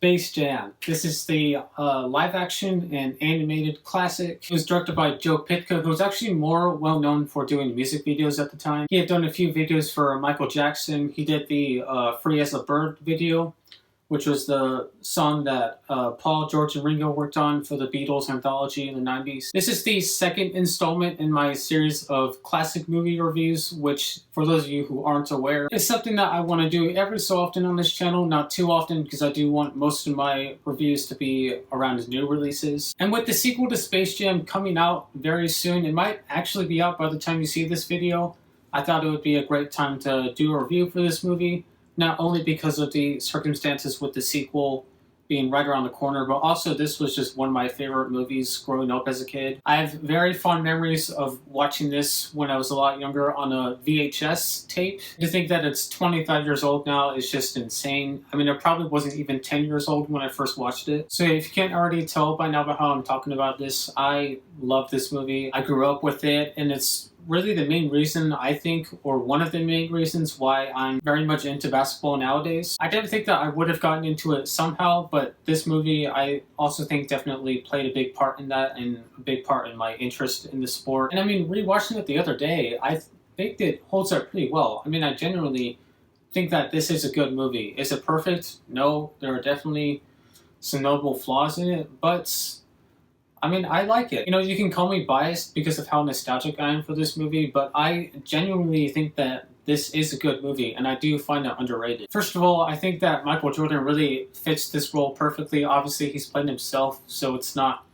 Space Jam. This is the live action and animated classic. It was directed by Joe Pytka, who was actually more well known for doing music videos at the time. He had done a few videos for Michael Jackson. He did the Free as a Bird video, which was the song that Paul, George, and Ringo worked on for the Beatles anthology in the 90s. This is the second installment in my series of classic movie reviews, which, for those of you who aren't aware, is something that I want to do every so often on this channel. Not too often, because I do want most of my reviews to be around new releases. And with the sequel to Space Jam coming out very soon, it might actually be out by the time you see this video, I thought it would be a great time to do a review for this movie. Not only because of the circumstances with the sequel being right around the corner, but also this was just one of my favorite movies growing up as a kid. I have very fond memories of watching this when I was a lot younger on a VHS tape. To think that it's 25 years old now is just insane. I mean, it probably wasn't even 10 years old when I first watched it. So if you can't already tell by now about how I'm talking about this, I love this movie. I grew up with it, and it's really the main reason, I think, or one of the main reasons why I'm very much into basketball nowadays. I didn't think that I would have gotten into it somehow, but this movie I also think definitely played a big part in that, and a big part in my interest in the sport. And I mean, rewatching it the other day, I think it holds up pretty well. I mean, I genuinely think that this is a good movie. Is it perfect? No, there are definitely some notable flaws in it, but I mean, I like it. You know, you can call me biased because of how nostalgic I am for this movie, but I genuinely think that this is a good movie, and I do find it underrated. First of all, I think that Michael Jordan really fits this role perfectly. Obviously, he's playing himself, so it's not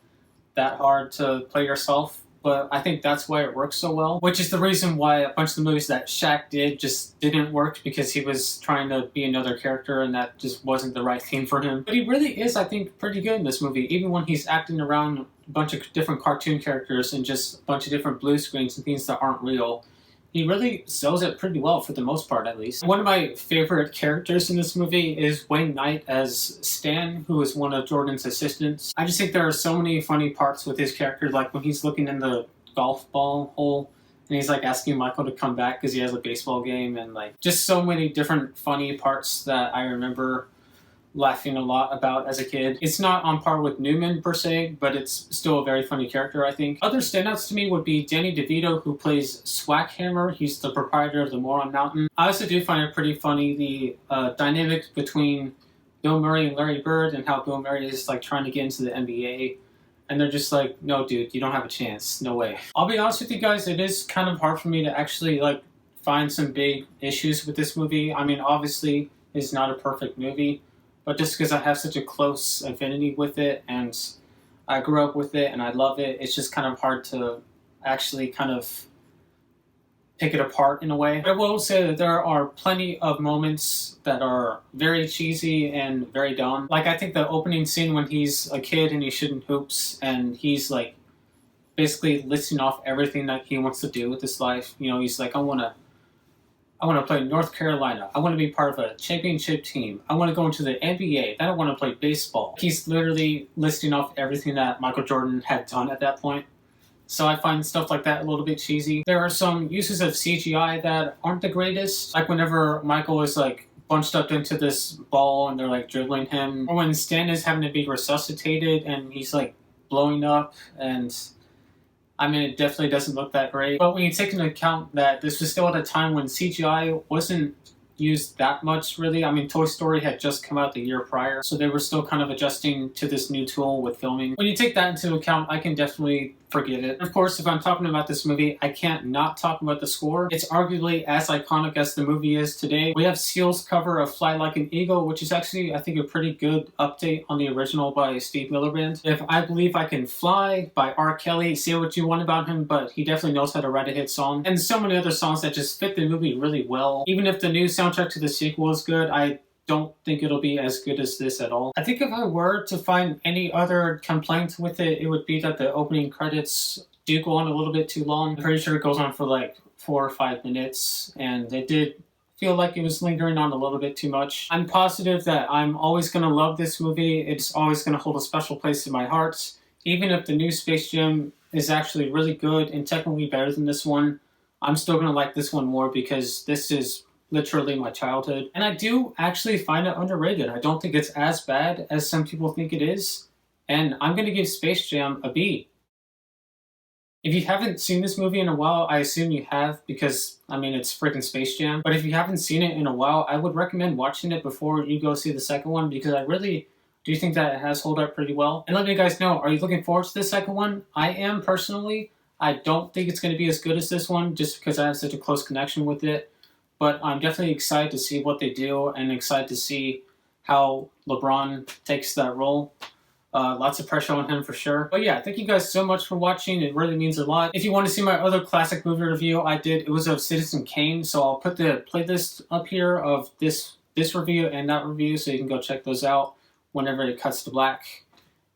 that hard to play yourself, but I think that's why it works so well, which is the reason why a bunch of the movies that Shaq did just didn't work, because he was trying to be another character and that just wasn't the right thing for him. But he really is, I think, pretty good in this movie, even when he's acting around a bunch of different cartoon characters and just a bunch of different blue screens and things that aren't real. He really sells it pretty well, for the most part at least. One of my favorite characters in this movie is Wayne Knight as Stan, who is one of Jordan's assistants. I just think there are so many funny parts with his character, like when he's looking in the golf ball hole and he's like asking Michael to come back because he has a baseball game, and like just so many different funny parts that I remember laughing a lot about as a kid. It's not on par with Newman per se, but it's still a very funny character, I think. Other standouts to me would be Danny DeVito, who plays Swackhammer. He's the proprietor of the Moron Mountain. I also do find it pretty funny, the dynamic between Bill Murray and Larry Bird, and how Bill Murray is like trying to get into the NBA, and they're just like, no dude, you don't have a chance, no way. I'll be honest with you guys, it is kind of hard for me to actually like find some big issues with this movie. I mean, obviously it's not a perfect movie, but just because I have such a close affinity with it and I grew up with it and I love it, it's just kind of hard to actually kind of pick it apart in a way. But I will say that there are plenty of moments that are very cheesy and very dumb. Like, I think the opening scene when he's a kid and he's shooting hoops and he's like basically listing off everything that he wants to do with his life. You know, he's like, I want to play in North Carolina. I want to be part of a championship team. I want to go into the NBA. Then I want to play baseball. He's literally listing off everything that Michael Jordan had done at that point. So I find stuff like that a little bit cheesy. There are some uses of CGI that aren't the greatest. Like whenever Michael is like bunched up into this ball and they're like dribbling him. Or when Stan is having to be resuscitated and he's like blowing up, and I mean, it definitely doesn't look that great. But when you take into account that this was still at a time when CGI wasn't used that much, really. I mean, Toy Story had just come out the year prior, so they were still kind of adjusting to this new tool with filming. When you take that into account, I can definitely forgive it. Of course, if I'm talking about this movie, I can't not talk about the score. It's arguably as iconic as the movie is today. We have Seal's cover of Fly Like an Eagle, which is actually, I think, a pretty good update on the original by Steve Miller Band. If I Believe I Can Fly by R. Kelly, say what you want about him, but he definitely knows how to write a hit song. And so many other songs that just fit the movie really well. Even if the new soundtrack to the sequel is good, I don't think it'll be as good as this at all. I think if I were to find any other complaints with it, it would be that the opening credits do go on a little bit too long. I'm pretty sure it goes on for like 4 or 5 minutes, and it did feel like it was lingering on a little bit too much. I'm positive that I'm always going to love this movie. It's always going to hold a special place in my heart. Even if the new Space Jam is actually really good and technically better than this one, I'm still going to like this one more because this is literally my childhood. And I do actually find it underrated. I don't think it's as bad as some people think it is. And I'm going to give Space Jam a B. If you haven't seen this movie in a while, I assume you have because, I mean, it's freaking Space Jam. But if you haven't seen it in a while, I would recommend watching it before you go see the second one because I really do think that it has held up pretty well. And let me guys know, are you looking forward to the second one? I am personally. I don't think it's going to be as good as this one just because I have such a close connection with it. But I'm definitely excited to see what they do and excited to see how LeBron takes that role. Lots of pressure on him for sure. But yeah, thank you guys so much for watching. It really means a lot. If you want to see my other classic movie review I did, it was of Citizen Kane. So I'll put the playlist up here of this review and that review so you can go check those out whenever it cuts to black.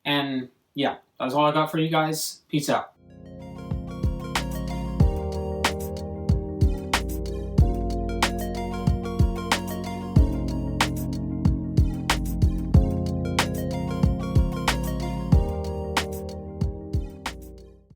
And yeah, that's all I got for you guys. Peace out.